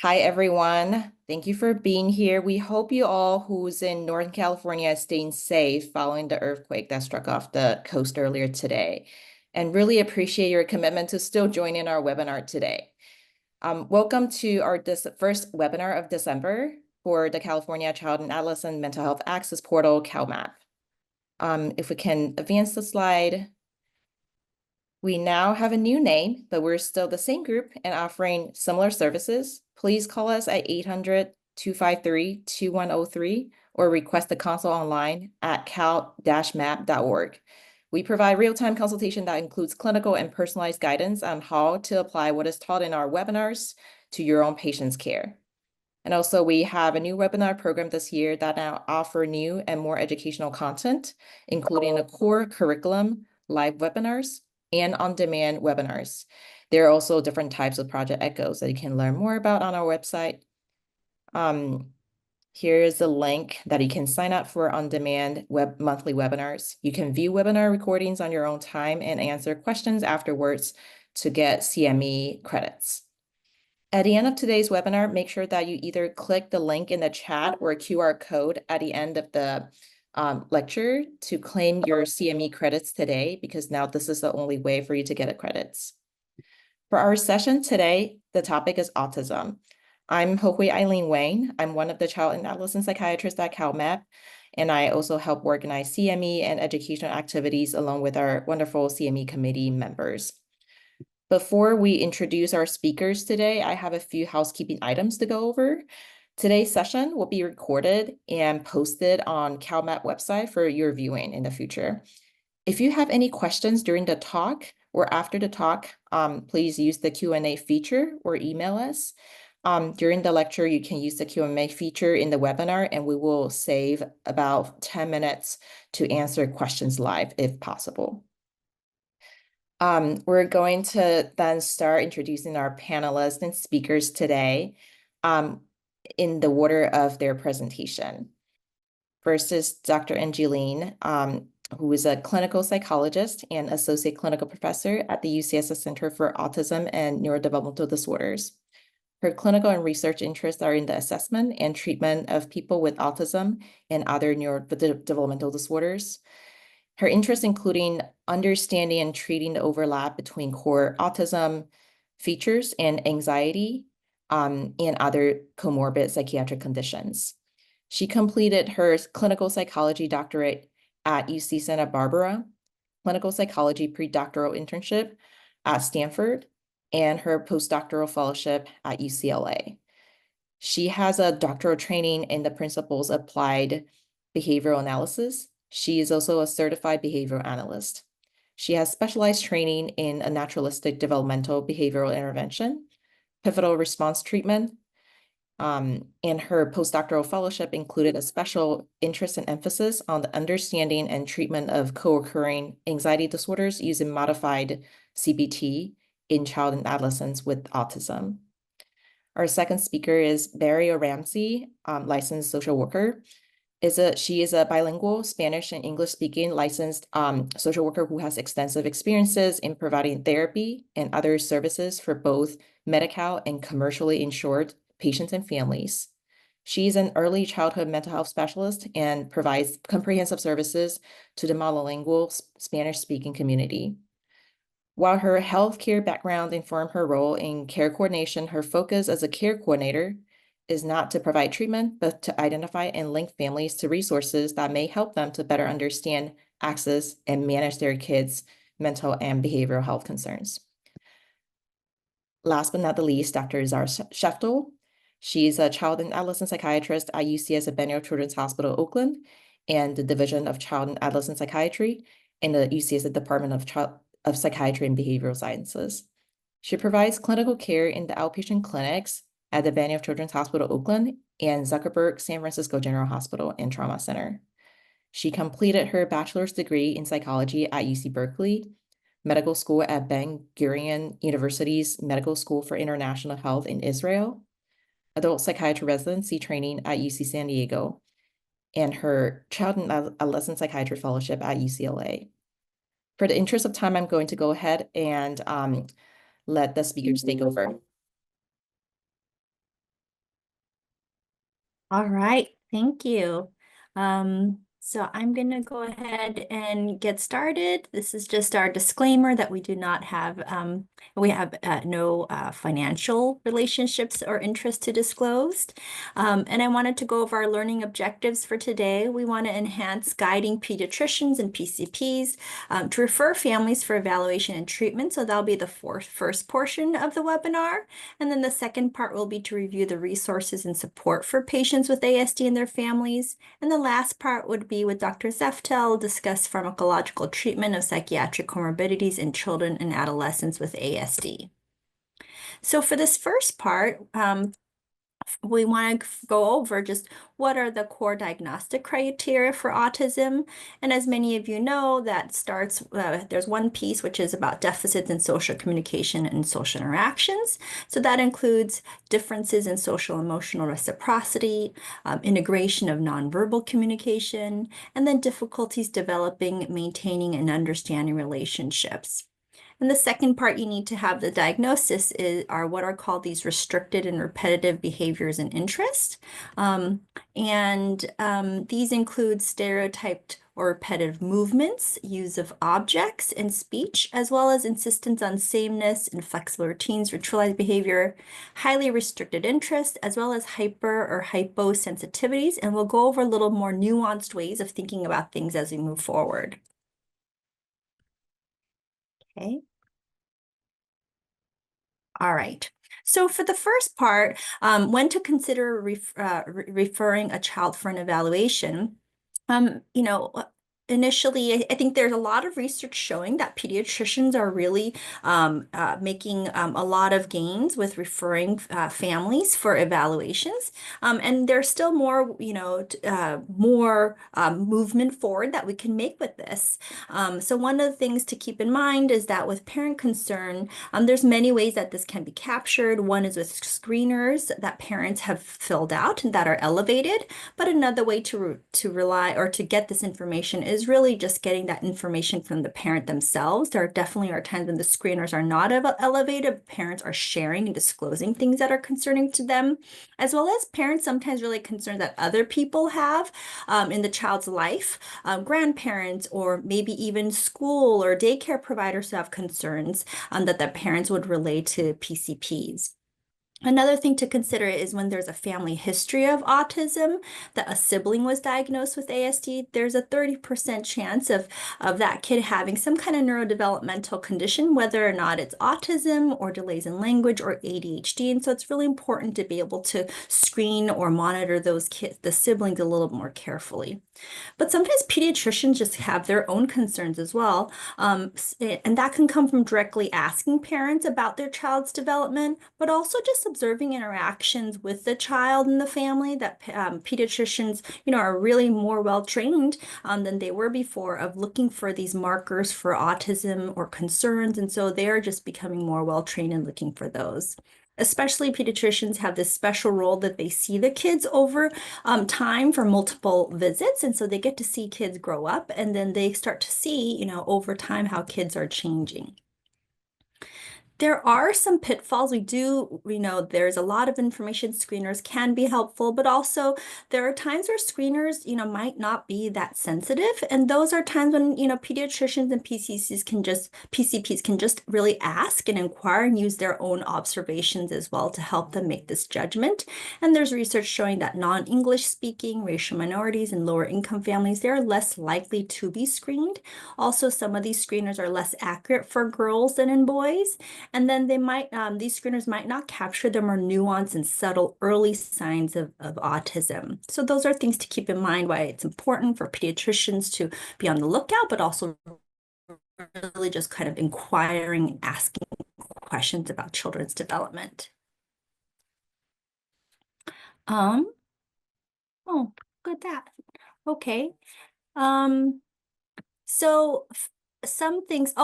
Hi, everyone. Thank you for being here. We hope you all who's in Northern California is staying safe following the earthquake that struck off the coast earlier today, and really appreciate your commitment to still join in our webinar today. Welcome to our first webinar of December for the California Child and Adolescent Mental Health Access Portal, CalMAP. If we can advance the slide. We now have a new name, but we're still the same group and offering similar services. Please call us at 800-253-2103 or request a consult online at cal-map.org. We provide real-time consultation that includes clinical and personalized guidance on how to apply what is taught in our webinars to your own patient's care. And also we have a new webinar program this year that now offer new and more educational content, including a core curriculum, live webinars, and on-demand webinars. There are also different types of project echoes that you can learn more about on our website. Here is a link that you can sign up for on-demand monthly webinars. You can view webinar recordings on your own time and answer questions afterwards to get CME credits. At the end of today's webinar, make sure that you either click the link in the chat or a QR code at the end of the lecture to claim your CME credits today, because now this is the only way for you to get the credits. For our session today, the topic is autism. I'm Hohui Eileen Wayne. I'm one of the child and adolescent psychiatrists at CalMap, and I also help organize CME and educational activities along with our wonderful CME committee members. Before we introduce our speakers today, I have a few housekeeping items to go over. Today's session will be recorded and posted on CalMap website for your viewing in the future. If you have any questions during the talk or after the talk, please use the Q&A feature or email us. During the lecture, you can use the Q&A feature in the webinar, and we will save about 10 minutes to answer questions live if possible. We're going to then start introducing our panelists and speakers today in the order of their presentation. First is Dr. Enjey Lin, who is a clinical psychologist and associate clinical professor at the UCSF Center for Autism and Neurodevelopmental Disorders. Her clinical and research interests are in the assessment and treatment of people with autism and other neurodevelopmental disorders. Her interests including understanding and treating the overlap between core autism features and anxiety, and other comorbid psychiatric conditions. She completed her clinical psychology doctorate at UC Santa Barbara, clinical psychology predoctoral internship at Stanford, and her postdoctoral fellowship at UCLA. She has a doctoral training in the principles of applied behavioral analysis. She is also a certified behavioral analyst. She has specialized training in a naturalistic developmental behavioral intervention, pivotal response treatment, and her postdoctoral fellowship included a special interest and emphasis on the understanding and treatment of co-occurring anxiety disorders using modified CBT in child and adolescents with autism. Our second speaker is Marielle Ramsay, licensed social worker. She is a bilingual Spanish and English speaking licensed social worker who has extensive experiences in providing therapy and other services for both Medi-Cal and commercially insured patients and families. She's an early childhood mental health specialist and provides comprehensive services to the monolingual Spanish speaking community. While her healthcare background informed her role in care coordination, her focus as a care coordinator is not to provide treatment, but to identify and link families to resources that may help them to better understand, access, and manage their kids' mental and behavioral health concerns. Last but not the least, Dr. Zara Szeftel. She's a child and adolescent psychiatrist at UCSF Children's Hospital, Oakland, and the Division of Child and Adolescent Psychiatry in the UCSF Department of Psychiatry and Behavioral Sciences. She provides clinical care in the outpatient clinics at the Benioff Children's Hospital, Oakland, and Zuckerberg San Francisco General Hospital and Trauma Center. She completed her bachelor's degree in psychology at UC Berkeley, medical school at Ben Gurion University's Medical School for International Health in Israel, adult psychiatry residency training at UC San Diego, and her child and adolescent psychiatry fellowship at UCLA. For the interest of time, I'm going to go ahead and let the speakers take over. All right, thank you. So I'm going to go ahead and get started. This is just our disclaimer that we do not have, we have no financial relationships or interest to disclose. And I wanted to go over our learning objectives for today. We want to enhance guiding pediatricians and PCPs to refer families for evaluation and treatment. So that'll be the first portion of the webinar. And then the second part will be to review the resources and support for patients with ASD and their families. And the last part would be with Dr. Szeftel, discuss pharmacological treatment of psychiatric comorbidities in children and adolescents with ASD. So for this first part, we want to go over just what are the core diagnostic criteria for autism. And as many of you know, that starts, there's one piece which is about deficits in social communication and social interactions. So that includes differences in social emotional reciprocity, integration of nonverbal communication, and then difficulties developing, maintaining, and understanding relationships. And the second part you need to have the diagnosis are what are called these restricted and repetitive behaviors and interests. These include stereotyped or repetitive movements, use of objects and speech, as well as insistence on sameness, inflexible routines, ritualized behavior, highly restricted interest, as well as hyper or hyposensitivities. And we'll go over a little more nuanced ways of thinking about things as we move forward. Okay. All right. So for the first part, when to consider referring a child for an evaluation, you know, initially, I think there's a lot of research showing that pediatricians are really making a lot of gains with referring families for evaluations. And there's still more, more movement forward that we can make with this. So one of the things to keep in mind is that with parent concern, there's many ways that this can be captured. One is with screeners that parents have filled out and that are elevated, but another way to rely or to get this information is really just getting that information from the parent themselves. There definitely are times when the screeners are not elevated, parents are sharing and disclosing things that are concerning to them, as well as parents sometimes really concerned that other people have in the child's life, grandparents, or maybe even school or daycare providers who have concerns that their parents would relay to PCPs. Another thing to consider is when there's a family history of autism, that a sibling was diagnosed with ASD, there's a 30% chance of that kid having some kind of neurodevelopmental condition, whether or not it's autism or delays in language or ADHD. And so it's really important to be able to screen or monitor those kids, the siblings, a little more carefully. But sometimes pediatricians just have their own concerns as well. And that can come from directly asking parents about their child's development, but also just observing interactions with the child and the family that pediatricians, are really more well trained than they were before of looking for these markers for autism or concerns. And so they are just becoming more well trained in looking for those. Especially pediatricians have this special role that they see the kids over time for multiple visits. And so they get to see kids grow up and then they start to see, over time how kids are changing. There are some pitfalls. There's a lot of information. Screeners can be helpful, but also there are times where screeners, might not be that sensitive. And those are times when, pediatricians and PCPs can just really ask and inquire and use their own observations as well to help them make this judgment. And there's research showing that non-English speaking, racial minorities, and lower income families, they're less likely to be screened. Also, some of these screeners are less accurate for girls than in boys. And then these screeners might not capture the more nuanced and subtle early signs of autism. So those are things to keep in mind why it's important for pediatricians to be on the lookout, but also really just kind of inquiring and asking questions about children's development. Oh, good that. Okay. So some things,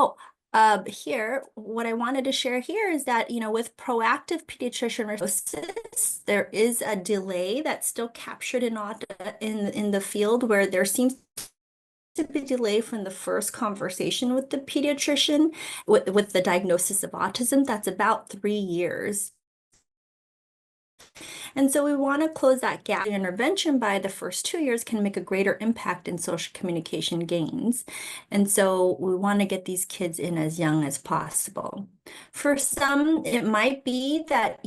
here, what I wanted to share here is that, with proactive pediatrician diagnosis, there is a delay that's still captured in the field where there seems to be delay from the first conversation with the pediatrician with the diagnosis of autism. That's about 3 years. And so we want to close that gap. Intervention by the first 2 years can make a greater impact in social communication gains. And so we want to get these kids in as young as possible. For some, it might be that,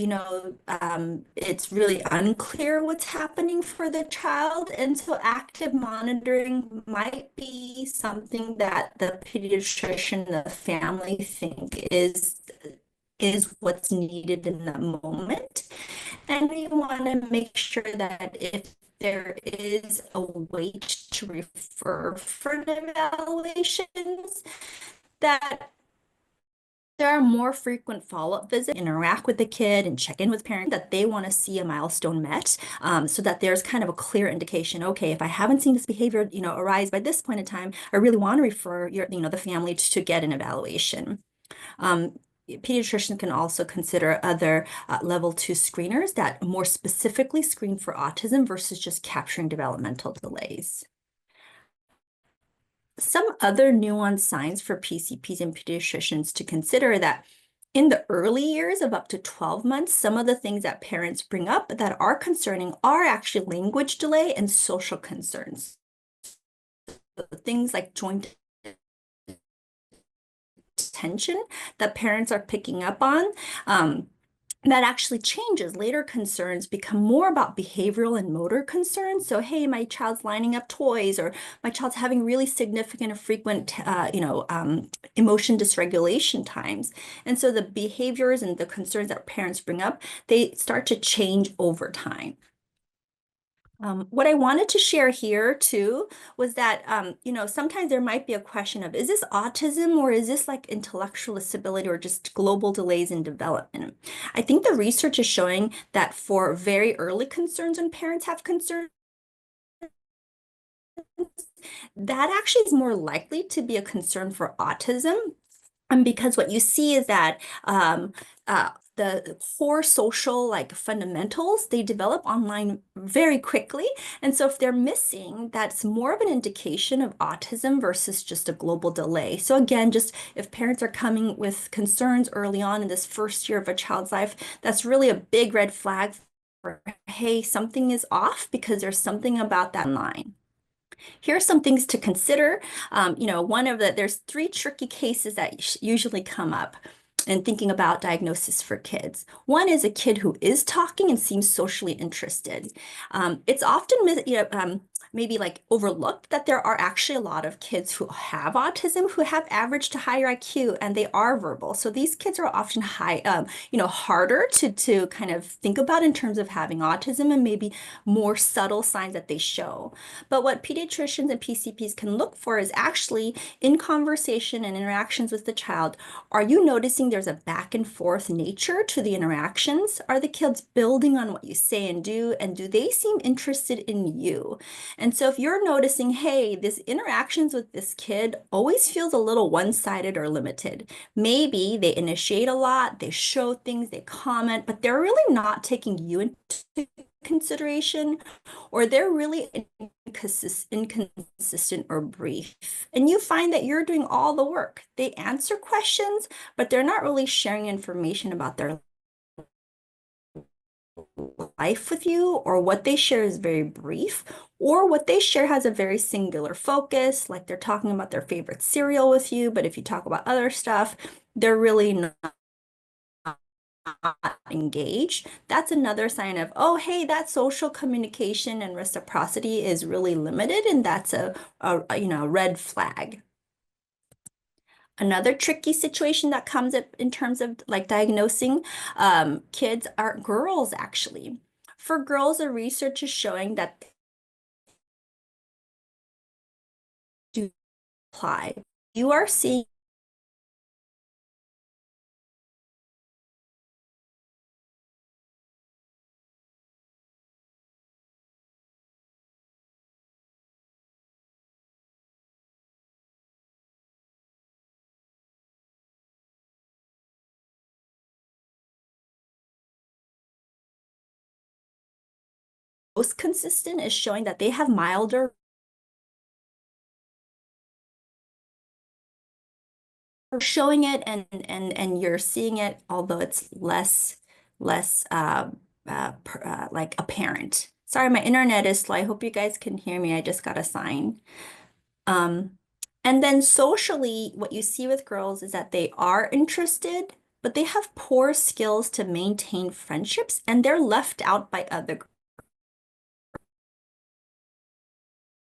it's really unclear what's happening for the child. And so active monitoring might be something that the pediatrician, the family think is what's needed in that moment. And we want to make sure that if there is a wait to refer for evaluations, that there are more frequent follow-up visits, interact with the kid and check in with parents that they want to see a milestone met, so that there's kind of a clear indication, okay, if I haven't seen this behavior, arise by this point in time, I really want to refer the family to get an evaluation. Pediatricians can also consider other level 2 screeners that more specifically screen for autism versus just capturing developmental delays. Some other nuanced signs for PCPs and pediatricians to consider that in the early years of up to 12 months, some of the things that parents bring up that are concerning are actually language delay and social concerns. Things like joint tension that parents are picking up on. That actually changes. Later concerns become more about behavioral and motor concerns. So, hey, my child's lining up toys, or my child's having really significant or frequent, emotion dysregulation times. And so the behaviors and the concerns that parents bring up, they start to change over time. What I wanted to share here too was that, sometimes there might be a question of, is this autism or is this like intellectual disability or just global delays in development? I think the research is showing that for very early concerns when parents have concerns, that actually is more likely to be a concern for autism. Because what you see is that the core social fundamentals, they develop online very quickly. And so if they're missing, that's more of an indication of autism versus just a global delay. So again, just if parents are coming with concerns early on in this first year of a child's life, that's really a big red flag for, hey, something is off because there's something about that line. Here are some things to consider. There's 3 tricky cases that usually come up in thinking about diagnosis for kids. One is a kid who is talking and seems socially interested. It's often maybe overlooked that there are actually a lot of kids who have autism who have average to higher IQ, and they are verbal. So these kids are often harder to kind of think about in terms of having autism, and maybe more subtle signs that they show. But what pediatricians and PCPs can look for is actually in conversation and interactions with the child, are you noticing there's a back and forth nature to the interactions? Are the kids building on what you say and do they seem interested in you? And so if you're noticing, hey, this interactions with this kid always feels a little one-sided or limited. Maybe they initiate a lot, they show things, they comment, but they're really not taking you into consideration, or they're really inconsistent or brief. And you find that you're doing all the work. They answer questions, but they're not really sharing information about their life with you, or what they share is very brief, or what they share has a very singular focus, like they're talking about their favorite cereal with you, but if you talk about other stuff, they're really not engaged. That's another sign of, oh, hey, that social communication and reciprocity is really limited, and that's a red flag. Another tricky situation that comes up in terms of diagnosing kids are girls, actually. For girls, the research is showing that do apply. You are seeing most consistent is showing that they have milder showing it, and you're seeing it, although it's less like a parent. Sorry, my internet is slow. I hope you guys can hear me. I just got a sign. Um, and then socially, what you see with girls is that they are interested, but they have poor skills to maintain friendships, and they're left out by other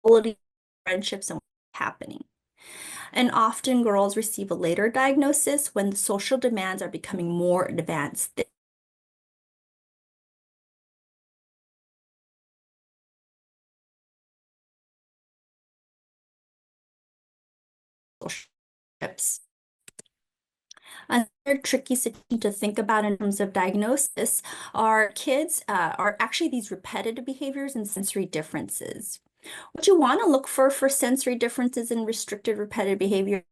quality friendships and what's happening. And often girls receive a later diagnosis when the social demands are becoming more advanced. Relationships. Another tricky situation to think about in terms of diagnosis are kids are actually these repetitive behaviors and sensory differences. What you want to look for sensory differences in restricted repetitive behavior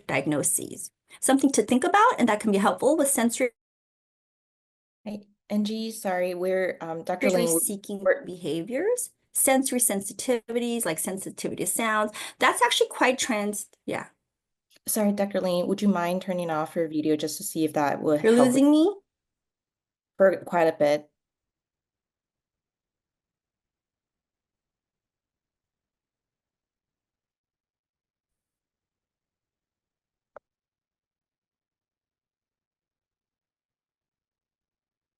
diagnoses. Something to think about, and that can be helpful with sensory Hey, Enjey, sorry, we're Dr. Lin, seeking behaviors, sensory sensitivities like sensitivity to sounds. That's actually quite yeah. sorry, Dr. Lin, would you mind turning off your video just to see if that would You're help losing me? for quite a bit?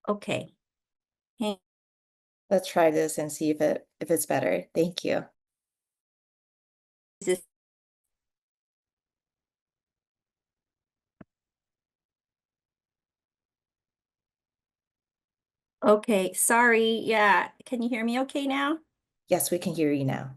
Okay. Hey, Let's try this and see if it's better. Thank you. is this okay? Sorry. Yeah. Can you hear me okay now? Yes, we can hear you now.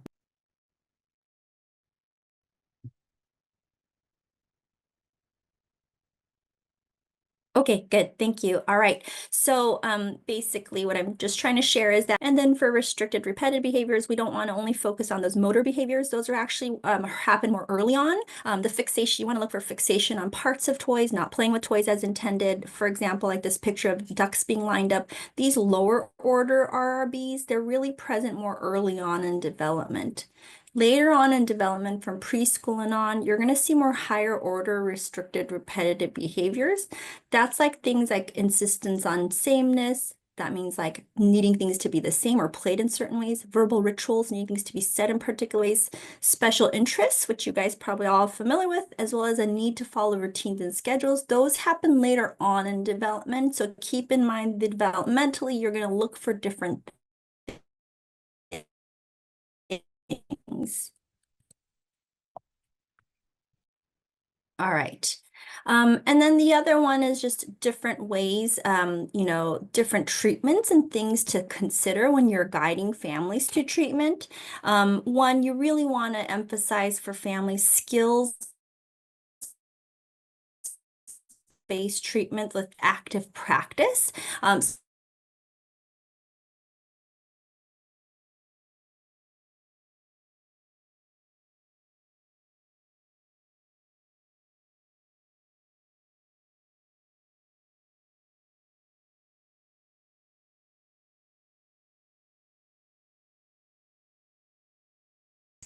Okay, good. Thank you. All right. So basically what I'm just trying to share is that, and then for restricted repetitive behaviors, we don't want to only focus on those motor behaviors. Those are actually happen more early on. The fixation, you want to look for fixation on parts of toys, not playing with toys as intended. For example, like this picture of ducks being lined up. These lower order RRBs, they're really present more early on in development. Later on in development, from preschool and on, you're going to see more higher order restricted repetitive behaviors. That's like things like insistence on sameness. That means like needing things to be the same or played in certain ways, verbal rituals, needing things to be said in particular ways, special interests, which you guys probably all familiar with, as well as a need to follow routines and schedules. Those happen later on in development. So keep in mind that developmentally, you're going to look for different things. All right. And then the other one is just different ways, different treatments and things to consider when you're guiding families to treatment. One, you really want to emphasize for families skills-based treatment with active practice.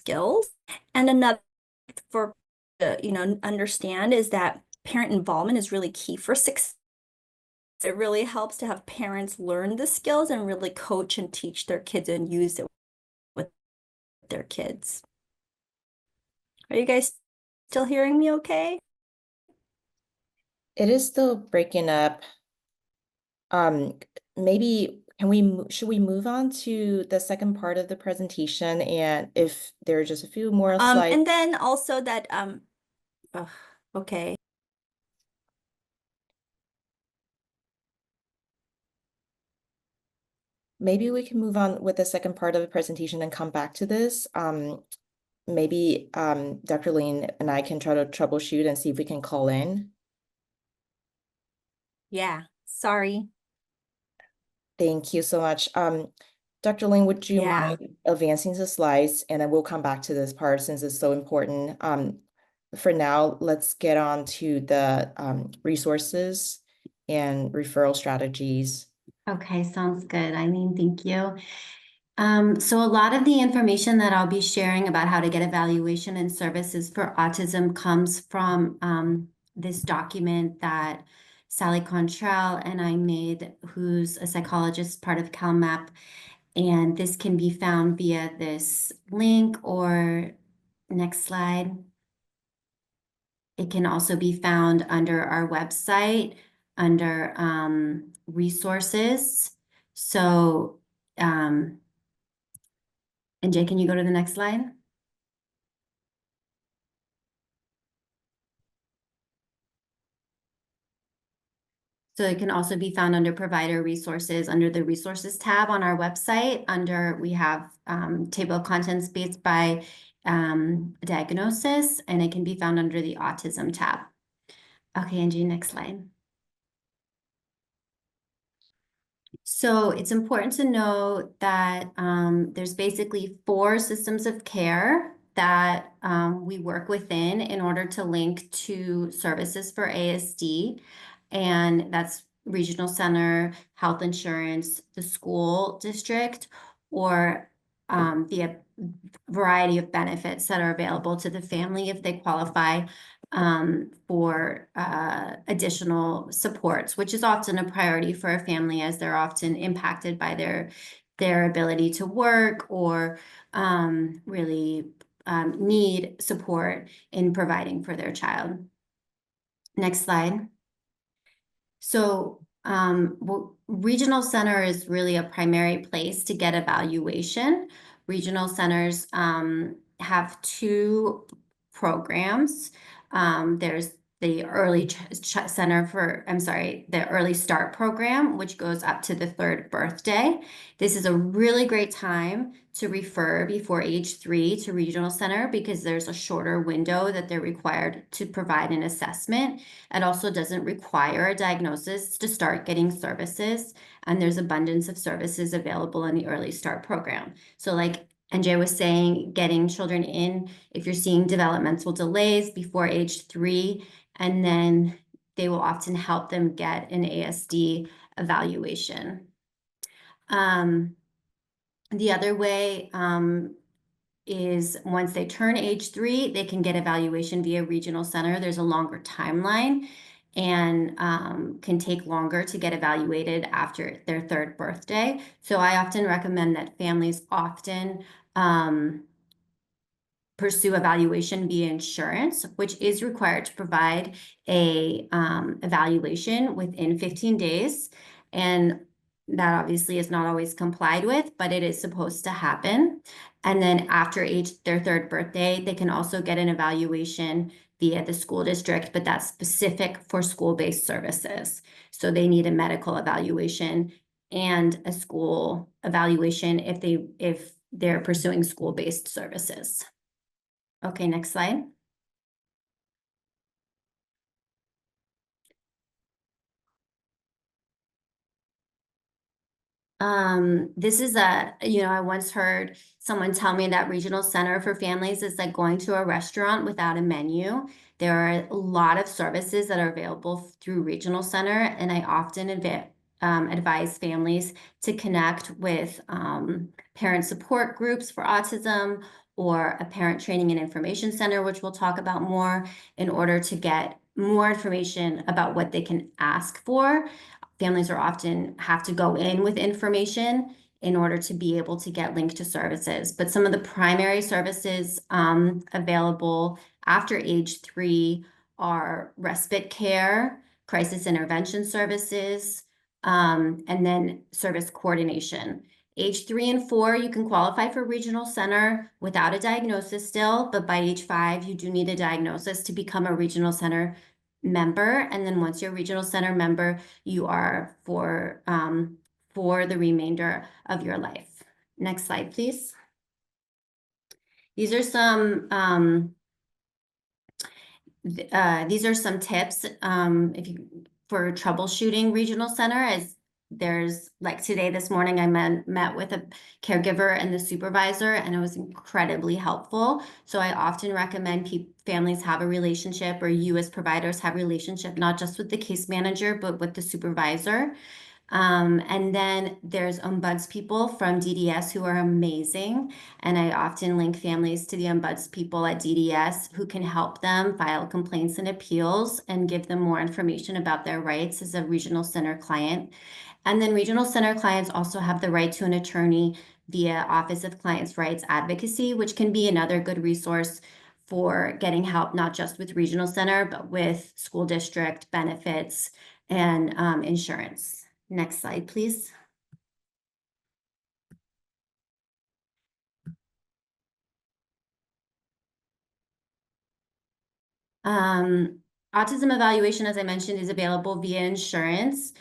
Skills. And another for understand is that parent involvement is really key for success. It really helps to have parents learn the skills and really coach and teach their kids and use it with their kids. Are you guys still hearing me okay? It is still breaking up. Maybe should we move on to the second part of the presentation, and if there are just a few more slides, And then also that okay. maybe we can move on with the second part of the presentation and come back to this. Maybe Dr. Lin and I can try to troubleshoot and see if we can call in. Yeah, sorry. Thank you so much. Dr. Lin, would you Yeah. mind advancing the slides? And then we'll come back to this part since it's so important. For now, let's get on to the resources and referral strategies. Okay, sounds good. Eileen, thank you. So a lot of the information that I'll be sharing about how to get evaluation and services for autism comes from this document that Sally Contral and I made, who's a psychologist, part of CalMAP. And this can be found via this link or next slide. It can also be found under our website, under resources. So, Enjey, can you go to the next slide? So it can also be found under provider resources, under the resources tab on our website. We have table of contents based by diagnosis, and it can be found under the autism tab. Okay, Enjey, next slide. So it's important to know that there's basically 4 systems of care that we work within in order to link to services for ASD. And that's regional center, health insurance, the school district, or the variety of benefits that are available to the family if they qualify for additional supports, which is often a priority for a family as they're often impacted by their ability to work or really need support in providing for their child. Next slide. So regional center is really a primary place to get evaluation. Regional centers have 2 programs. There's the early the early start program, which goes up to the 3rd birthday. This is a really great time to refer before age 3 to regional center because there's a shorter window that they're required to provide an assessment. It also doesn't require a diagnosis to start getting services, and there's abundance of services available in the early start program. So like Enjey was saying, getting children in if you're seeing developmental delays before age 3, and then they will often help them get an ASD evaluation. The other way is once they turn age 3, they can get evaluation via regional center. There's a longer timeline and can take longer to get evaluated after their 3rd birthday. So I often recommend that families often pursue evaluation via insurance, which is required to provide a evaluation within 15 days. And that obviously is not always complied with, but it is supposed to happen. And then after their 3rd birthday, they can also get an evaluation via the school district, but that's specific for school-based services. So they need a medical evaluation and a school evaluation if they're pursuing school-based services. Okay, next slide. This is I once heard someone tell me that regional center for families is like going to a restaurant without a menu. There are a lot of services that are available through regional center, and I often advise families to connect with parent support groups for autism or a parent training and information center, which we'll talk about more, in order to get more information about what they can ask for. Families are often have to go in with information in order to be able to get linked to services. But some of the primary services available after age 3 are respite care, crisis intervention services, and then service coordination. Age 3 and 4, you can qualify for regional center without a diagnosis still, but by age 5, you do need a diagnosis to become a regional center member. And then once you're a regional center member, you are for the remainder of your life. Next slide, please. These are some tips for troubleshooting regional center. As there's like today, this morning, I met with a caregiver and the supervisor, and it was incredibly helpful. So I often recommend families have a relationship, or you as providers have a relationship, not just with the case manager, but with the supervisor. And then there's ombuds people from DDS who are amazing. And I often link families to the ombuds people at DDS who can help them file complaints and appeals and give them more information about their rights as a regional center client. And then regional center clients also have the right to an attorney via Office of Clients' Rights Advocacy, which can be another good resource for getting help, not just with regional center, but with school district benefits and insurance. Next slide, please. Autism evaluation, as I mentioned, is available via insurance.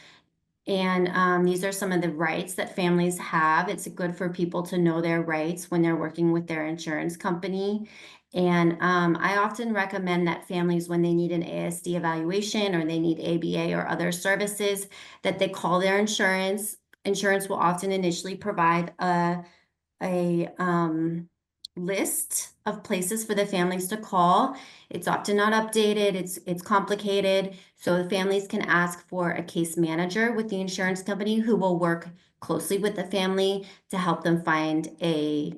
And these are some of the rights that families have. It's good for people to know their rights when they're working with their insurance company. And I often recommend that families, when they need an ASD evaluation or they need ABA or other services, that they call their insurance. Insurance will often initially provide a list of places for the families to call. It's often not updated. It's complicated. So the families can ask for a case manager with the insurance company who will work closely with the family to help them find a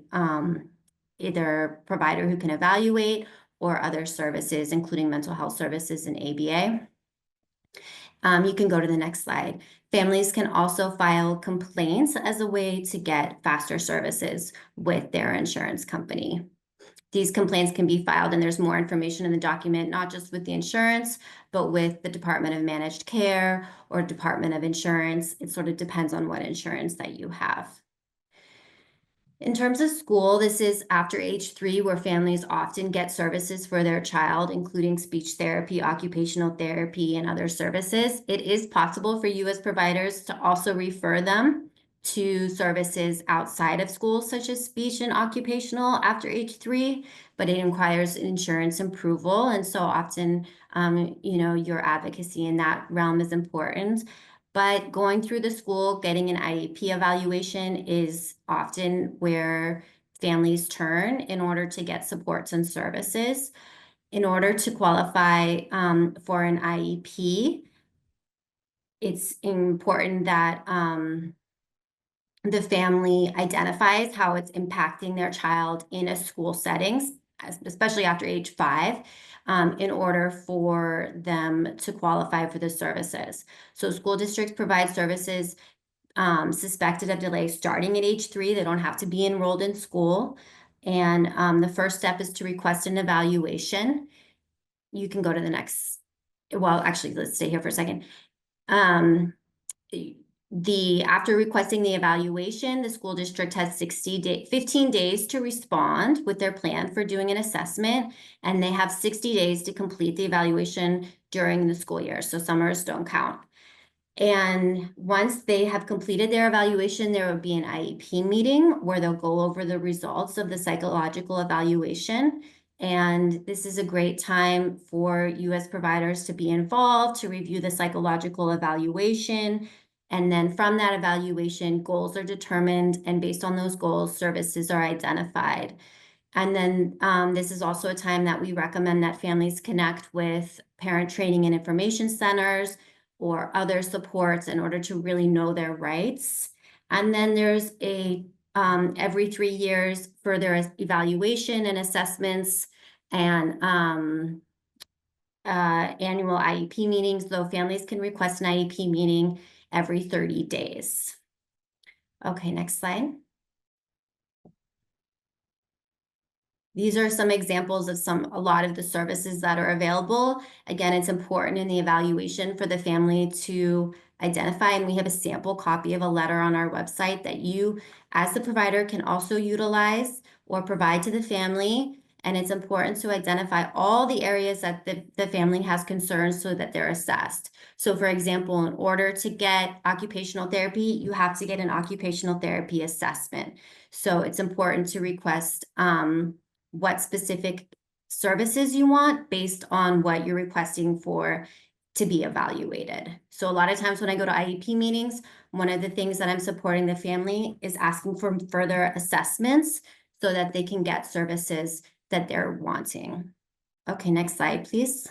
either provider who can evaluate or other services, including mental health services and ABA. You can go to the next slide. Families can also file complaints as a way to get faster services with their insurance company. These complaints can be filed, and there's more information in the document, not just with the insurance, but with the Department of Managed Care or Department of Insurance. It sort of depends on what insurance that you have. In terms of school, this is after age 3, where families often get services for their child, including speech therapy, occupational therapy, and other services. It is possible for you as providers to also refer them to services outside of school, such as speech and occupational after age 3, but it requires insurance approval. And so often, your advocacy in that realm is important. But going through the school, getting an IEP evaluation is often where families turn in order to get supports and services. In order to qualify for an IEP, it's important that the family identifies how it's impacting their child in a school settings, especially after age 5, in order for them to qualify for the services. So school districts provide services suspected of delay starting at age 3. They don't have to be enrolled in school. And the first step is to request an evaluation. You can go to the next, well, actually, let's stay here for a second. After requesting the evaluation, the school district has 15 days to respond with their plan for doing an assessment, and they have 60 days to complete the evaluation during the school year. So summers don't count. And once they have completed their evaluation, there will be an IEP meeting where they'll go over the results of the psychological evaluation. And this is a great time for you as providers to be involved, to review the psychological evaluation. And then from that evaluation, goals are determined, and based on those goals, services are identified. And then this is also a time that we recommend that families connect with parent training and information centers or other supports in order to really know their rights. And then there's a every 3 years further evaluation and assessments and annual IEP meetings, though families can request an IEP meeting every 30 days. Okay, next slide. These are some examples of a lot of the services that are available. Again, it's important in the evaluation for the family to identify, and we have a sample copy of a letter on our website that you, as the provider, can also utilize or provide to the family. And it's important to identify all the areas that the family has concerns so that they're assessed. So for example, in order to get occupational therapy, you have to get an occupational therapy assessment. So it's important to request what specific services you want based on what you're requesting for to be evaluated. So a lot of times when I go to IEP meetings, one of the things that I'm supporting the family is asking for further assessments so that they can get services that they're wanting. Okay, next slide, please.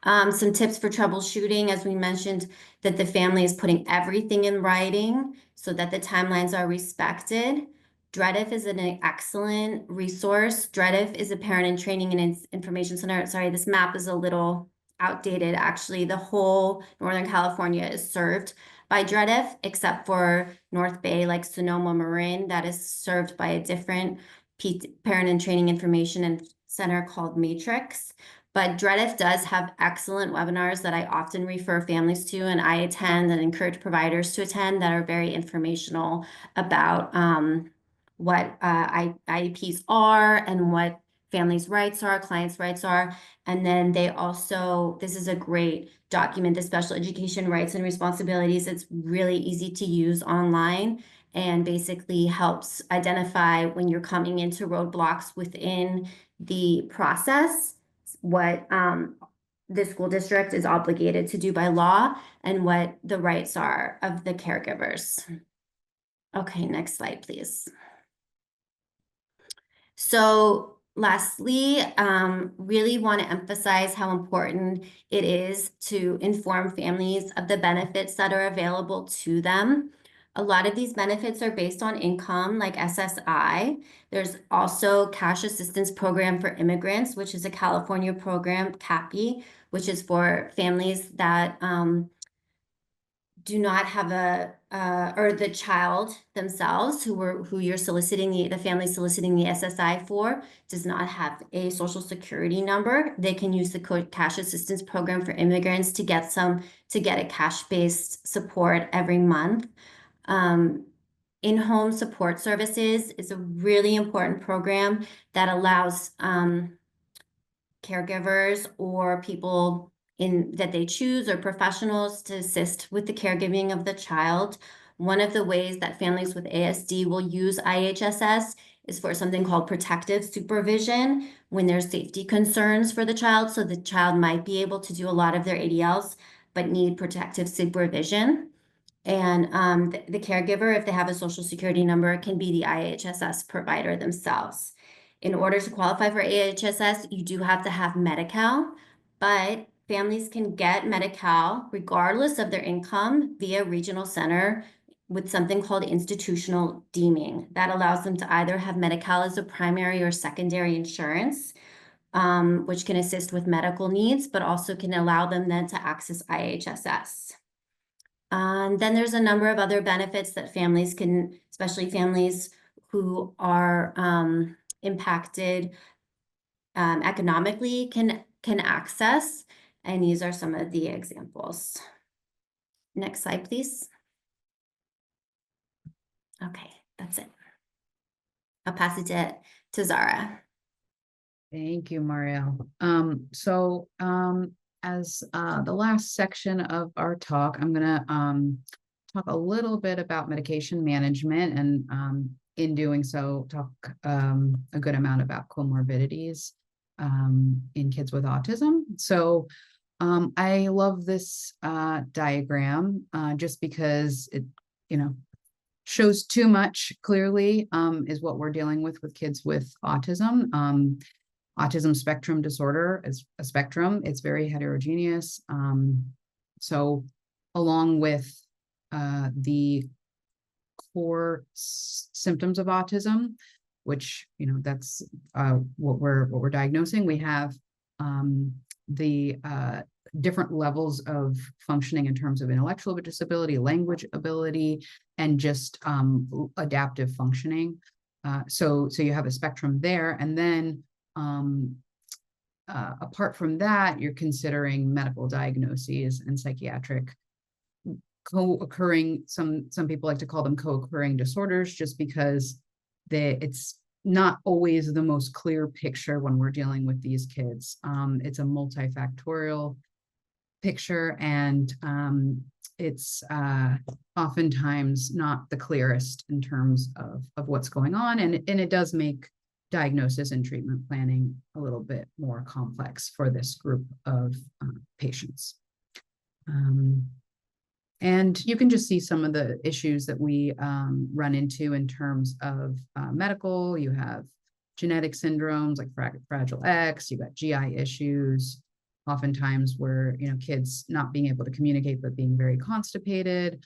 Some tips for troubleshooting, as we mentioned, that the family is putting everything in writing so that the timelines are respected. DREDF is an excellent resource. DREDF is a parent and training and information center. Sorry, this map is a little outdated. Actually, the whole Northern California is served by DREDF, except for North Bay, like Sonoma Marin, that is served by a different parent and training information and center called Matrix. But DREDF does have excellent webinars that I often refer families to, and I attend and encourage providers to attend, that are very informational about what IEPs are and what families' rights are, clients' rights are. And then they also, this is a great document, the Special Education Rights and Responsibilities. It's really easy to use online and basically helps identify when you're coming into roadblocks within the process, what the school district is obligated to do by law and what the rights are of the caregivers. Okay, next slide, please. So lastly, really want to emphasize how important it is to inform families of the benefits that are available to them. A lot of these benefits are based on income, like SSI. There's also Cash Assistance Program for Immigrants, which is a California program, CAPI, which is for families that do not have or the child themselves who you're soliciting, the family soliciting the SSI for, does not have a social security number. They can use the Cash Assistance Program for Immigrants to get a cash-based support every month. In-home support services is a really important program that allows caregivers or people that they choose or professionals to assist with the caregiving of the child. One of the ways that families with ASD will use IHSS is for something called protective supervision when there's safety concerns for the child. So the child might be able to do a lot of their ADLs, but need protective supervision. And the caregiver, if they have a social security number, can be the IHSS provider themselves. In order to qualify for IHSS, you do have to have Medi-Cal, but families can get Medi-Cal regardless of their income via regional center with something called institutional deeming. That allows them to either have Medi-Cal as a primary or secondary insurance, which can assist with medical needs, but also can allow them then to access IHSS. Then there's a number of other benefits that families can, especially families who are impacted economically, can access. And these are some of the examples. Next slide, please. Okay, that's it. I'll pass it to Zara. Thank you, Marielle. As the last section of our talk, I'm going to talk a little bit about medication management, and in doing so, talk a good amount about comorbidities in kids with autism. So I love this diagram just because it, shows too much clearly is what we're dealing with kids with autism. Autism spectrum disorder is a spectrum. It's very heterogeneous. So along with the core symptoms of autism, which, that's what we're diagnosing, we have the different levels of functioning in terms of intellectual disability, language ability, and just adaptive functioning. So you have a spectrum there. And then apart from that, you're considering medical diagnoses and psychiatric co-occurring, some people like to call them co-occurring disorders, just because it's not always the most clear picture when we're dealing with these kids. It's a multifactorial picture, and it's oftentimes not the clearest in terms of what's going on, and it does make diagnosis and treatment planning a little bit more complex for this group of patients. And you can just see some of the issues that we run into in terms of medical. You have genetic syndromes like Fragile X, you got GI issues, oftentimes where, kids not being able to communicate, but being very constipated.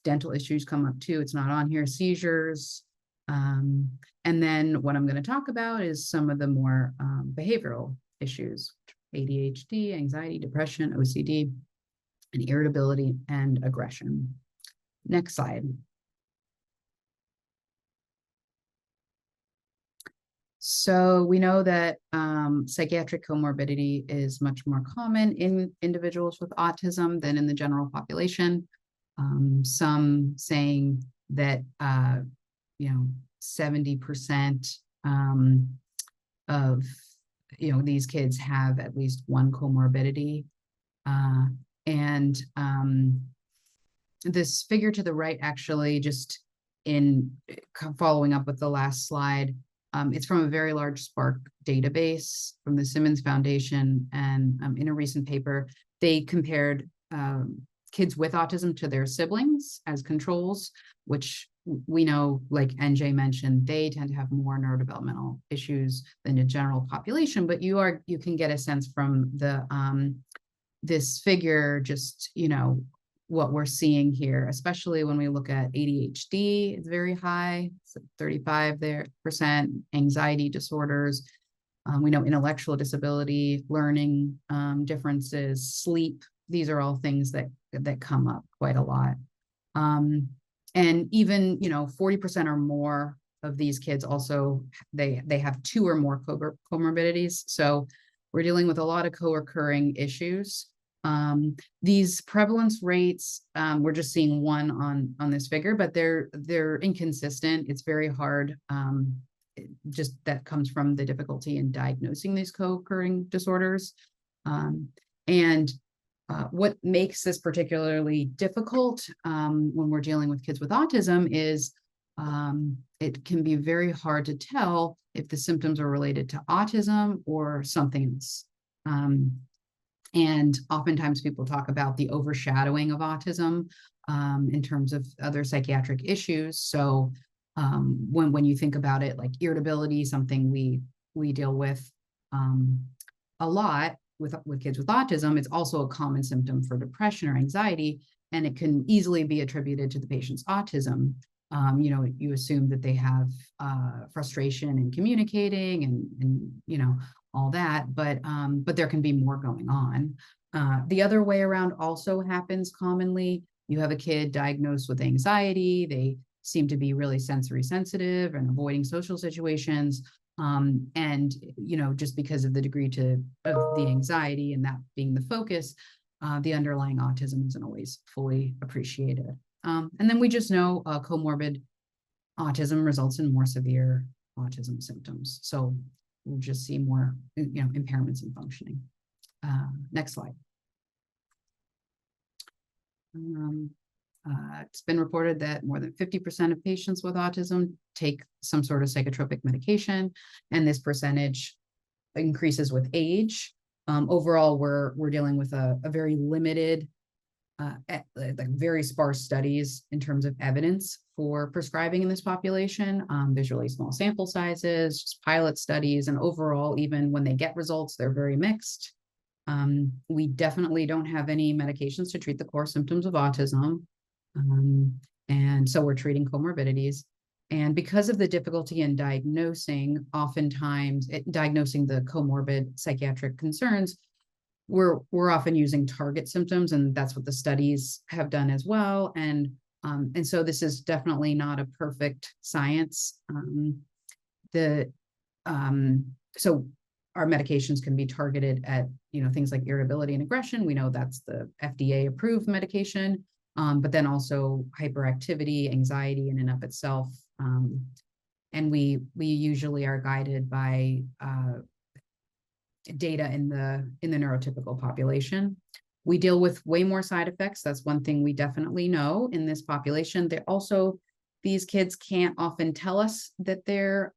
Dental issues come up too. It's not on here, seizures. And then what I'm going to talk about is some of the more behavioral issues, ADHD, anxiety, depression, OCD, and irritability and aggression. Next slide. So we know that psychiatric comorbidity is much more common in individuals with autism than in the general population. Some saying that 70% of these kids have at least one comorbidity. And this figure to the right, actually, just in following up with the last slide, it's from a very large Spark database from the Simmons Foundation. And in a recent paper, they compared kids with autism to their siblings as controls, which we know, like Enjey mentioned, they tend to have more neurodevelopmental issues than the general population. But you can get a sense from the this figure, just, what we're seeing here, especially when we look at ADHD, it's very high, it's 35%, anxiety disorders. We know intellectual disability, learning differences, sleep. These are all things that come up quite a lot. And even, 40% or more of these kids also, they have 2 or more comorbidities. So we're dealing with a lot of co-occurring issues. These prevalence rates, we're just seeing one on this figure, but they're inconsistent. It's very hard. Just that comes from the difficulty in diagnosing these co-occurring disorders. What makes this particularly difficult when we're dealing with kids with autism is it can be very hard to tell if the symptoms are related to autism or something else. And oftentimes people talk about the overshadowing of autism in terms of other psychiatric issues. So when you think about it, like irritability, something we deal with a lot with kids with autism, it's also a common symptom for depression or anxiety, and it can easily be attributed to the patient's autism. You assume that they have frustration in communicating and all that, but there can be more going on. The other way around also happens commonly. You have a kid diagnosed with anxiety. They seem to be really sensory sensitive and avoiding social situations. And just because of the degree of the anxiety and that being the focus, the underlying autism isn't always fully appreciated. And then we just know comorbid autism results in more severe autism symptoms. So we'll just see more, impairments in functioning. Next slide. It's been reported that more than 50% of patients with autism take some sort of psychotropic medication, and this percentage increases with age. Overall, we're dealing with a very limited, very sparse studies in terms of evidence for prescribing in this population. There's really small sample sizes, just pilot studies, and overall, even when they get results, they're very mixed. We definitely don't have any medications to treat the core symptoms of autism. And so we're treating comorbidities. And because of the difficulty in diagnosing, oftentimes diagnosing the comorbid psychiatric concerns, we're often using target symptoms, and that's what the studies have done as well. And so this is definitely not a perfect science. So our medications can be targeted at things like irritability and aggression. We know that's the FDA approved medication, but then also hyperactivity, anxiety in and of itself. And we usually are guided by data in the neurotypical population. We deal with way more side effects. That's one thing we definitely know in this population. These kids can't often tell us that they're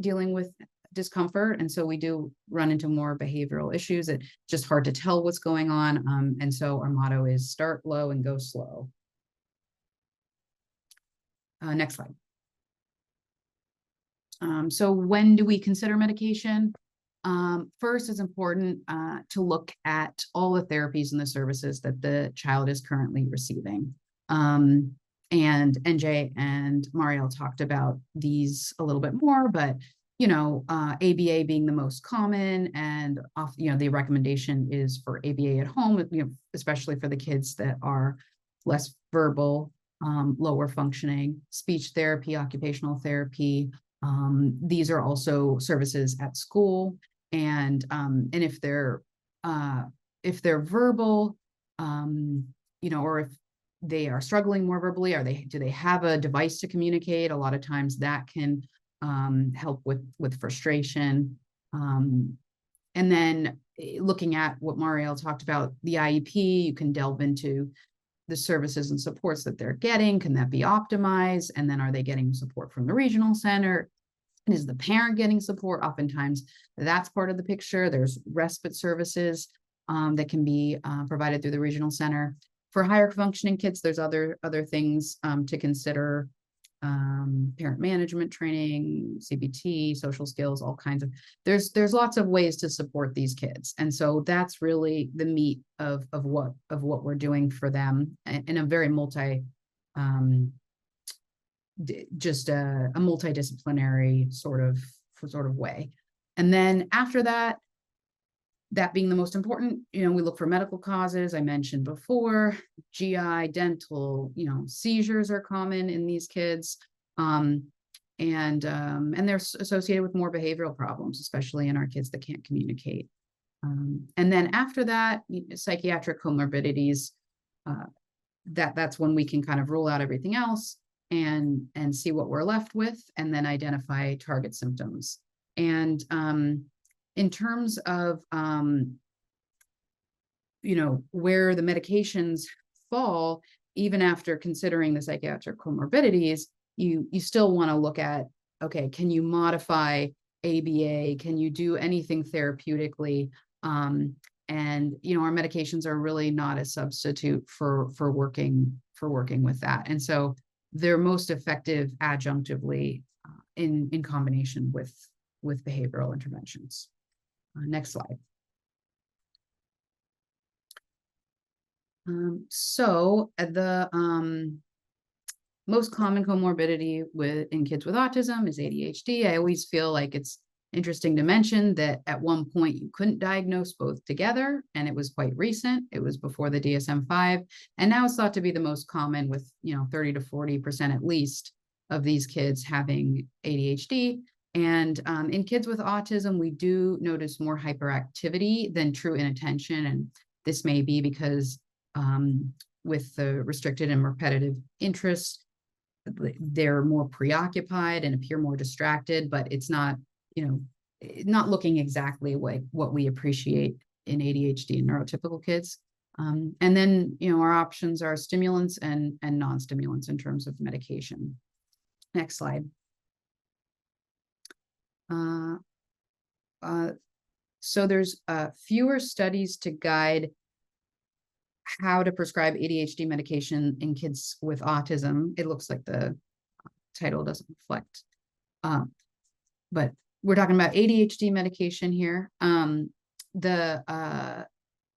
dealing with discomfort. And so we do run into more behavioral issues. It's just hard to tell what's going on. And so our motto is start low and go slow. Next slide. So when do we consider medication? First, it's important to look at all the therapies and the services that the child is currently receiving. And Enjey and Marielle talked about these a little bit more, but ABA being the most common, and the recommendation is for ABA at home, especially for the kids that are less verbal, lower functioning, speech therapy, occupational therapy. These are also services at school, and if they're verbal, or if they are struggling more verbally, do they have a device to communicate? A lot of times that can help with frustration. And then looking at what Marielle talked about, the IEP, you can delve into the services and supports that they're getting. Can that be optimized? And then are they getting support from the regional center? And is the parent getting support? Oftentimes that's part of the picture. There's respite services that can be provided through the regional center. For higher functioning kids, there's other things to consider. Parent management training, CBT, social skills, all kinds of, there's lots of ways to support these kids. And so that's really the meat of what we're doing for them in a very just a multidisciplinary sort of way. And then after that being the most important, we look for medical causes. I mentioned before, GI, dental, seizures are common in these kids. And they're associated with more behavioral problems, especially in our kids that can't communicate. And then after that, psychiatric comorbidities, that's when we can kind of rule out everything else and see what we're left with, and then identify target symptoms. And in terms of, where the medications fall, even after considering the psychiatric comorbidities, you still want to look at, okay, can you modify ABA? Can you do anything therapeutically? And, our medications are really not a substitute for working with that. And so they're most effective adjunctively in combination with behavioral interventions. Next slide. So the most common comorbidity in kids with autism is ADHD. I always feel like it's interesting to mention that at one point you couldn't diagnose both together, and it was quite recent. It was before the DSM-5, and now it's thought to be the most common, with 30 to 40% at least of these kids having ADHD. And in kids with autism, we do notice more hyperactivity than true inattention. And this may be because with the restricted and repetitive interests, they're more preoccupied and appear more distracted, but it's not, not looking exactly like what we appreciate in ADHD and neurotypical kids. And then, our options are stimulants and non-stimulants in terms of medication. Next slide. So there's fewer studies to guide how to prescribe ADHD medication in kids with autism. It looks like the title doesn't reflect, but we're talking about ADHD medication here.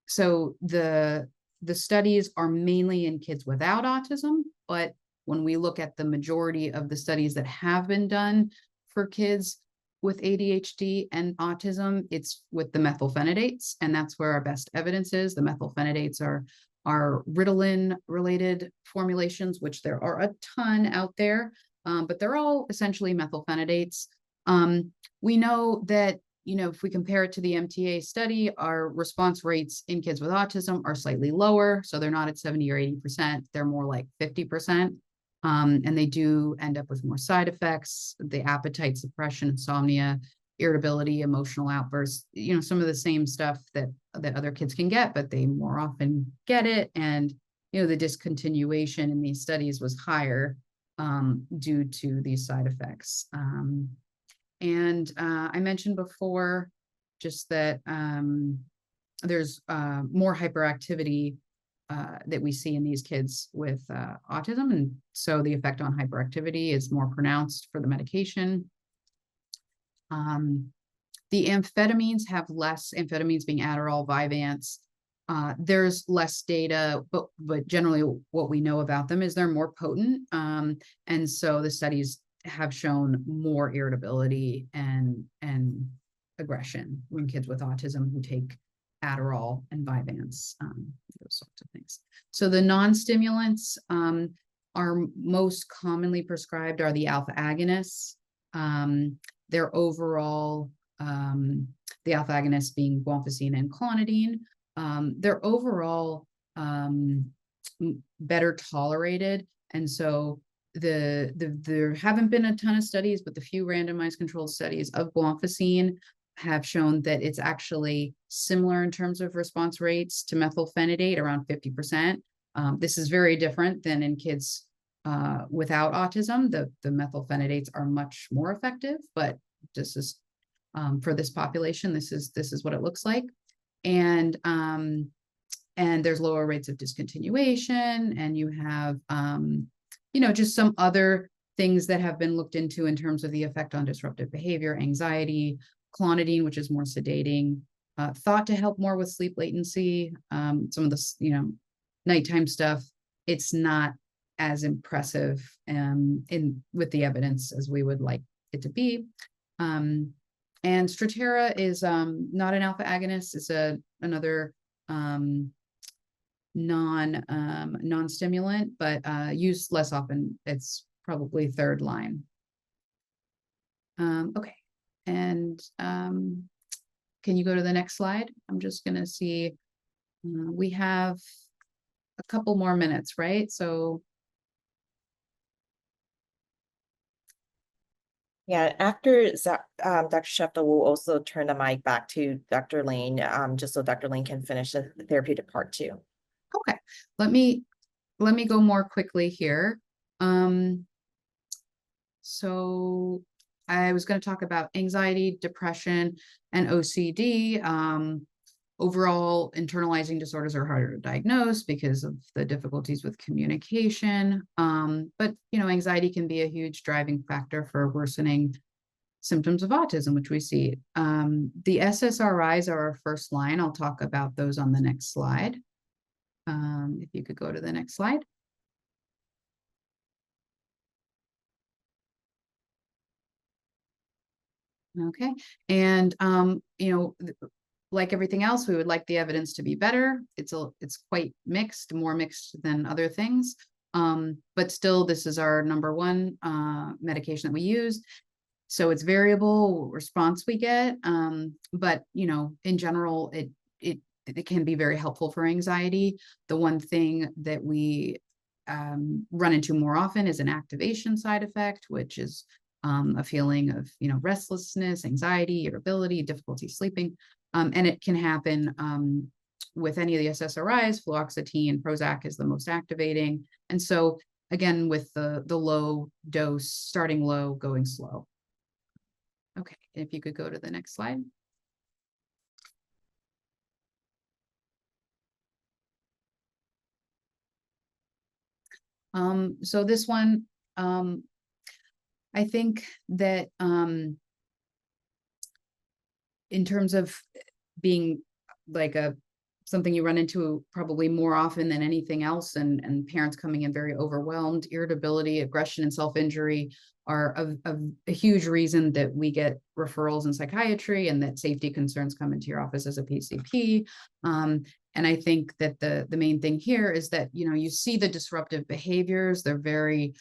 So the studies are mainly in kids without autism, but when we look at the majority of the studies that have been done for kids with ADHD and autism, it's with the methylphenidates, and that's where our best evidence is. The methylphenidates are Ritalin-related formulations, which there are a ton out there, but they're all essentially methylphenidates. We know that, if we compare it to the MTA study, our response rates in kids with autism are slightly lower, so they're not at 70 or 80%, they're more like 50%. And they do end up with more side effects, the appetite suppression, insomnia, irritability, emotional outbursts, some of the same stuff that other kids can get, but they more often get it. And, the discontinuation in these studies was higher due to these side effects. And I mentioned before just that there's more hyperactivity that we see in these kids with autism. And so the effect on hyperactivity is more pronounced for the medication. The amphetamines have less, amphetamines being Adderall, Vyvanse. There's less data, but generally what we know about them is they're more potent. And so the studies have shown more irritability and aggression in kids with autism who take Adderall and Vyvanse, those sorts of things. So the non-stimulants are most commonly prescribed are the alpha agonists. Their overall, the alpha agonists being guanfacine and clonidine, they're overall better tolerated. And so there haven't been a ton of studies, but the few randomized controlled studies of guanfacine have shown that it's actually similar in terms of response rates to methylphenidate, around 50%. This is very different than in kids without autism. The methylphenidates are much more effective, but this is for this population, this is what it looks like. And there's lower rates of discontinuation, and you have just some other things that have been looked into in terms of the effect on disruptive behavior, anxiety, clonidine, which is more sedating, thought to help more with sleep latency. Some of the nighttime stuff, it's not as impressive with the evidence as we would like it to be. And Strattera is not an alpha agonist. It's another non-stimulant, but used less often. It's probably third line. Okay, and can you go to the next slide? I'm just gonna see, we have a couple more minutes, right? So yeah, after Dr. Szeftel, we'll also turn the mic back to Dr. Lin, just so Dr. Lin can finish the therapeutic part too. Okay, let me go more quickly here. So I was going to talk about anxiety, depression, and OCD. Overall, internalizing disorders are harder to diagnose because of the difficulties with communication. But anxiety can be a huge driving factor for worsening symptoms of autism, which we see. The SSRIs are our first line. I'll talk about those on the next slide. If you could go to the next slide. Okay, and like everything else, we would like the evidence to be better. It's quite mixed, more mixed than other things. But still, this is our number one medication that we use. So it's variable response we get. But in general, it can be very helpful for anxiety. The one thing that we run into more often is an activation side effect, which is a feeling of restlessness, anxiety, irritability, difficulty sleeping. And it can happen with any of the SSRIs. Fluoxetine, Prozac is the most activating. And so again, with the low dose, starting low, going slow. Okay, if you could go to the next slide. So this one, I think that in terms of being like something you run into probably more often than anything else, and parents coming in very overwhelmed, irritability, aggression, and self-injury are a huge reason that we get referrals in psychiatry, and that safety concerns come into your office as a PCP. And I think that the main thing here is that you see the disruptive behaviors. They're very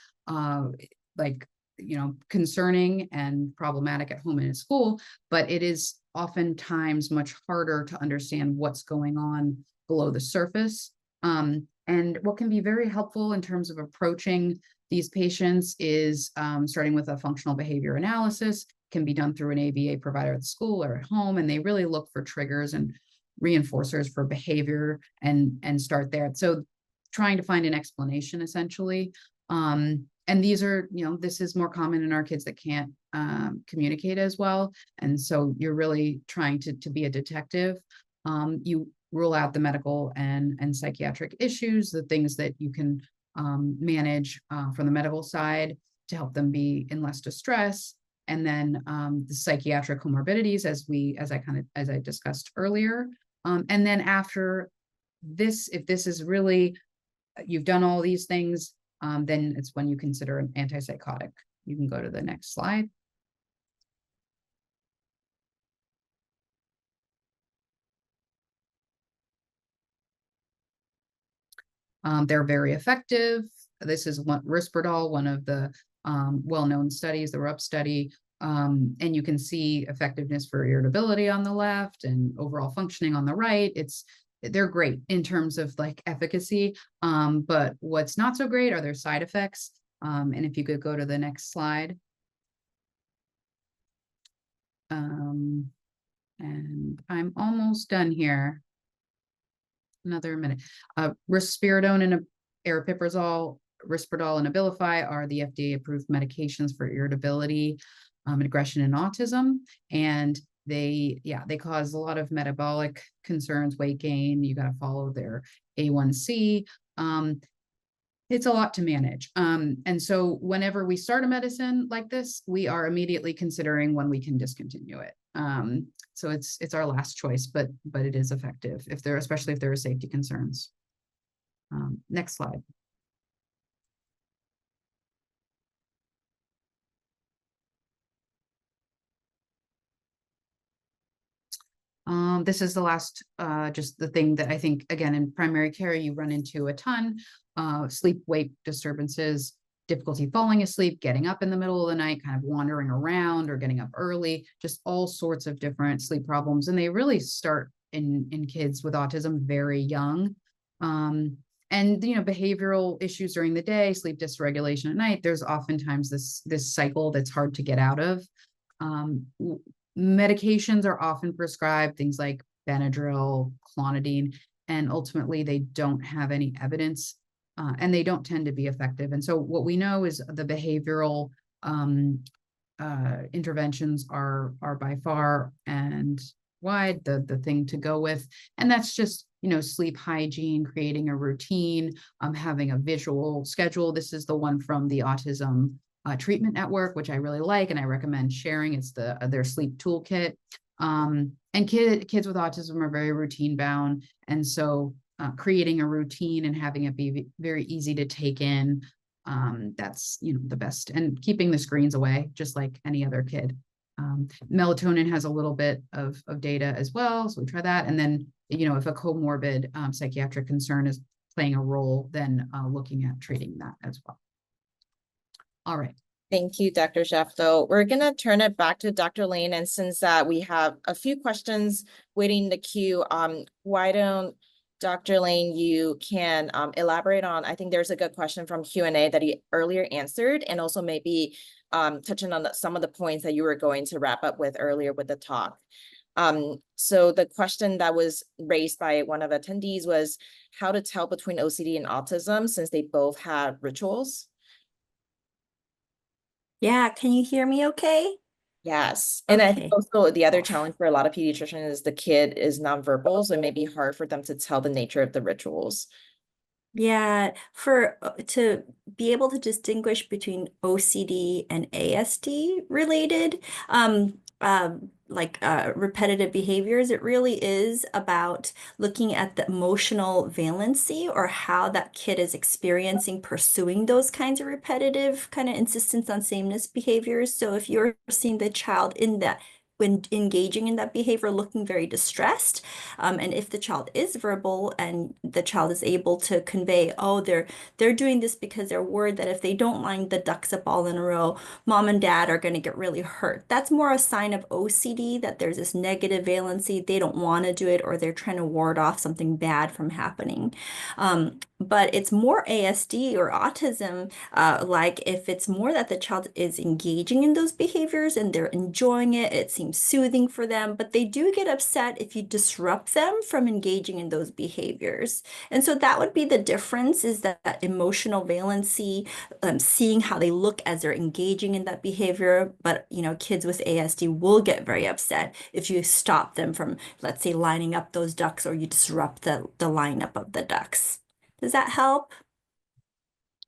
concerning and problematic at home and at school, but it is oftentimes much harder to understand what's going on below the surface. And what can be very helpful in terms of approaching these patients is starting with a functional behavior analysis. Can be done through an ABA provider at school or at home, and they really look for triggers and reinforcers for behavior and start there. So trying to find an explanation essentially. And these are, this is more common in our kids that can't communicate as well. And so you're really trying to be a detective. You rule out the medical and psychiatric issues, the things that you can manage from the medical side to help them be in less distress. And then the psychiatric comorbidities, as I discussed earlier. And then after this, if this is really, you've done all these things, then it's when you consider an antipsychotic. You can go to the next slide. They're very effective. This is Risperdal, one of the well-known studies, the RUP study. And you can see effectiveness for irritability on the left and overall functioning on the right. They're great in terms of like efficacy, but what's not so great are their side effects. And if you could go to the next slide. And I'm almost done here. Another minute. Risperidone and aripiprazole, Risperdal and Abilify are the FDA-approved medications for irritability, and aggression in autism. And they cause a lot of metabolic concerns, weight gain. You got to follow their A1C. It's a lot to manage. And so whenever we start a medicine like this, we are immediately considering when we can discontinue it. So it's our last choice, but it is effective especially if there are safety concerns. Next slide. This is the last, just the thing that I think, again, in primary care, you run into a ton, sleep wake disturbances, difficulty falling asleep, getting up in the middle of the night, kind of wandering around or getting up early, just all sorts of different sleep problems. And they really start in kids with autism very young. And, behavioral issues during the day, sleep dysregulation at night, there's oftentimes this cycle that's hard to get out of. Medications are often prescribed, things like Benadryl, clonidine, and ultimately they don't have any evidence and they don't tend to be effective. And so what we know is the behavioral interventions are by far and wide the thing to go with. And that's just, sleep hygiene, creating a routine, having a visual schedule. This is the one from the Autism Treatment Network, which I really like, and I recommend sharing. It's their sleep toolkit. And kids with autism are very routine bound. And so creating a routine and having it be very easy to take in, that's, the best. And keeping the screens away, just like any other kid. Melatonin has a little bit of data as well. So we try that. And then, if a comorbid psychiatric concern is playing a role, then looking at treating that as well. All right. Thank you, Dr. Szeftel. We're going to turn it back to Dr. Lin. And since we have a few questions waiting in the queue, why don't Dr. Lin, you can elaborate on, I think there's a good question from Q&A that he earlier answered, and also maybe touching on some of the points that you were going to wrap up with earlier with the talk. So the question that was raised by one of the attendees was how to tell between OCD and autism since they both have rituals. Yeah, can you hear me okay? Yes. And I think Okay. also the other challenge for a lot of pediatricians is the kid is nonverbal, so it may be hard for them to tell the nature of the rituals. Yeah, to be able to distinguish between OCD and ASD related, repetitive behaviors, it really is about looking at the emotional valency or how that kid is experiencing pursuing those kinds of repetitive kind of insistence on sameness behaviors. So if you're seeing the child when engaging in that behavior, looking very distressed. And if the child is verbal and the child is able to convey, oh, they're doing this because they're worried that if they don't line the ducks up all in a row, mom and dad are going to get really hurt. That's more a sign of OCD, that there's this negative valency. They don't want to do it, or they're trying to ward off something bad from happening. But it's more ASD or autism, like if it's more that the child is engaging in those behaviors and they're enjoying it, it seems seem soothing for them, but they do get upset if you disrupt them from engaging in those behaviors. And so that would be the difference, is that emotional valency, seeing how they look as they're engaging in that behavior. But, kids with ASD will get very upset if you stop them from, let's say, lining up those ducks, or you disrupt the lineup of the ducks. Does that help?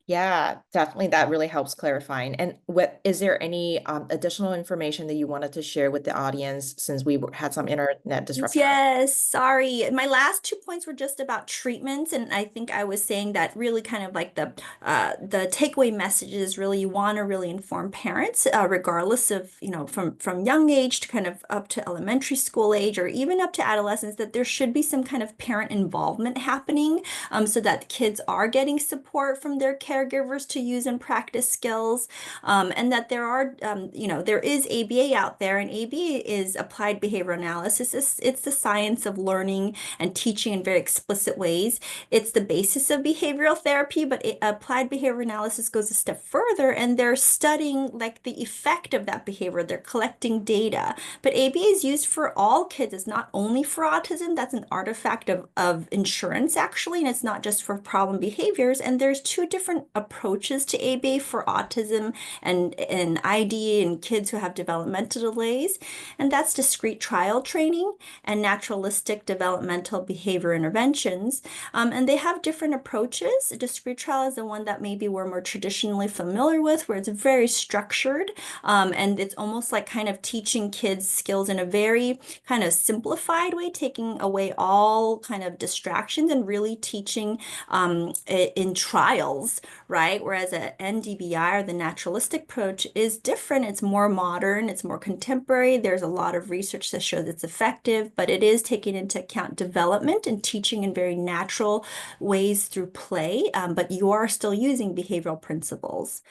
Yeah, definitely. That really helps clarifying. And is there any additional information that you wanted to share with the audience, since we had some internet disruption? Yes, sorry. My last 2 points were just about treatments, and I think I was saying that really kind of like the takeaway message is really, you want to really inform parents, regardless of, from young age to kind of up to elementary school age, or even up to adolescence, that there should be some kind of parent involvement happening, so that kids are getting support from their caregivers to use and practice skills, and that there is ABA out there, and ABA is applied behavior analysis. It's the science of learning and teaching in very explicit ways. It's the basis of behavioral therapy, but applied behavior analysis goes a step further, and they're studying like the effect of that behavior. They're collecting data. But ABA is used for all kids. It's not only for autism. That's an artifact of insurance, actually, and it's not just for problem behaviors. And there's two different approaches to ABA for autism and ID and kids who have developmental delays. And that's discrete trial training and naturalistic developmental behavior interventions. And they have different approaches. Discrete trial is the one that maybe we're more traditionally familiar with, where it's very structured, and it's almost like kind of teaching kids skills in a very kind of simplified way, taking away all kind of distractions and really teaching in trials, right? Whereas a NDBI, or the naturalistic approach, is different. It's more modern, it's more contemporary. There's a lot of research that shows it's effective, but it is taking into account development and teaching in very natural ways through play, but you are still using behavioral principles.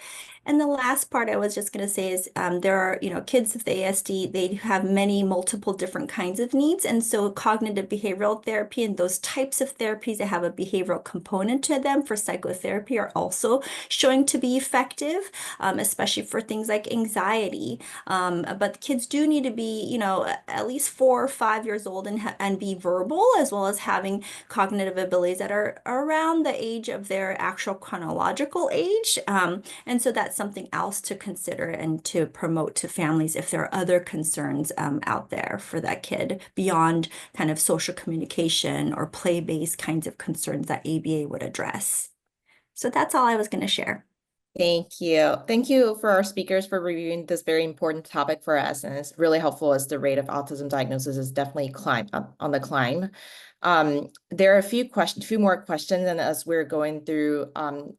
And the last part I was just going to say is there are, kids with ASD, they have many multiple different kinds of needs. And so cognitive behavioral therapy and those types of therapies that have a behavioral component to them for psychotherapy are also showing to be effective, especially for things like anxiety. But kids do need to be, at least 4 or 5 years old and be verbal, as well as having cognitive abilities that are around the age of their actual chronological age. And so that's something else to consider and to promote to families if there are other concerns out there for that kid beyond kind of social communication or play-based kinds of concerns that ABA would address. So that's all I was going to share. Thank you. Thank you for our speakers for reviewing this very important topic for us. And it's really helpful, as the rate of autism diagnosis is definitely on the climb. There are a few more questions, and as we're going through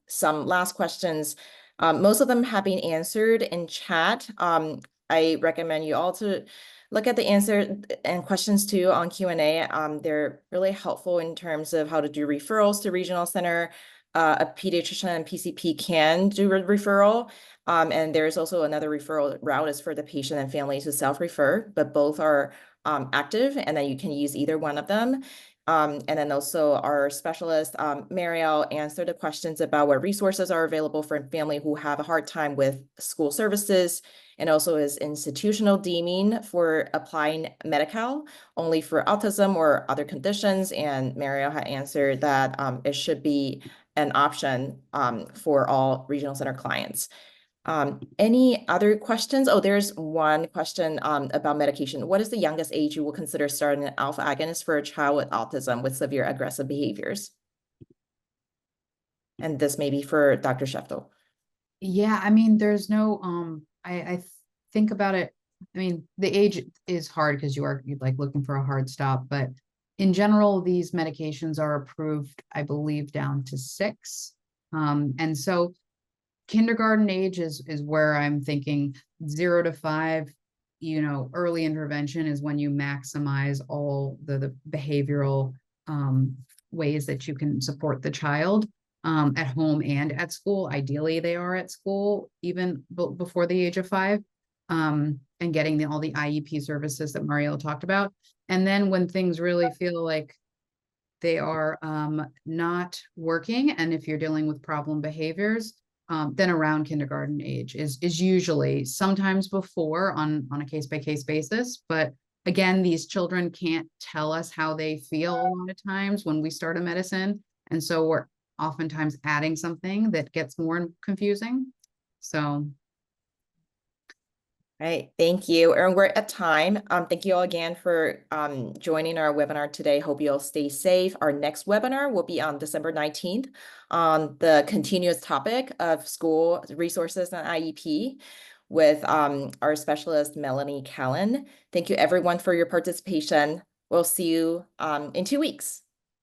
some last questions, most of them have been answered in chat. I recommend you all to look at the answer and questions too on Q&A. They're really helpful in terms of how to do referrals to regional center. A pediatrician and PCP can do a referral. And there's also another referral route is for the patient and family to self-refer, but both are active, and then you can use either one of them. And then also our specialist, Marielle, answered the questions about what resources are available for family who have a hard time with school services, and also is institutional deeming for applying Medi-Cal only for autism or other conditions. And Marielle had answered that it should be an option for all regional center clients. Any other questions? Oh, there's one question about medication. What is the youngest age you will consider starting an alpha agonist for a child with autism with severe aggressive behaviors? And this may be for Dr. Szeftel. Yeah, I mean, there's no, I think about it. I mean, the age is hard because you're like looking for a hard stop, but in general, these medications are approved, I believe, down to 6. And so kindergarten age is where I'm thinking 0 to 5, early intervention is when you maximize all the behavioral ways that you can support the child at home and at school. Ideally, they are at school even before the age of 5, and getting all the IEP services that Marielle talked about. And then when things really feel like they are not working, and if you're dealing with problem behaviors, than around kindergarten age is usually sometimes before on a case-by-case basis. But again, these children can't tell us how they feel a lot of times when we start a medicine. And so we're oftentimes adding something that gets more confusing. So. Right, thank you. And we're at time. Thank you all again for joining our webinar today. Hope you all stay safe. Our next webinar will be on December 19th on the continuous topic of school resources and IEP with our specialist, Melanie Callan. Thank you everyone for your participation. We'll see you in 2 weeks.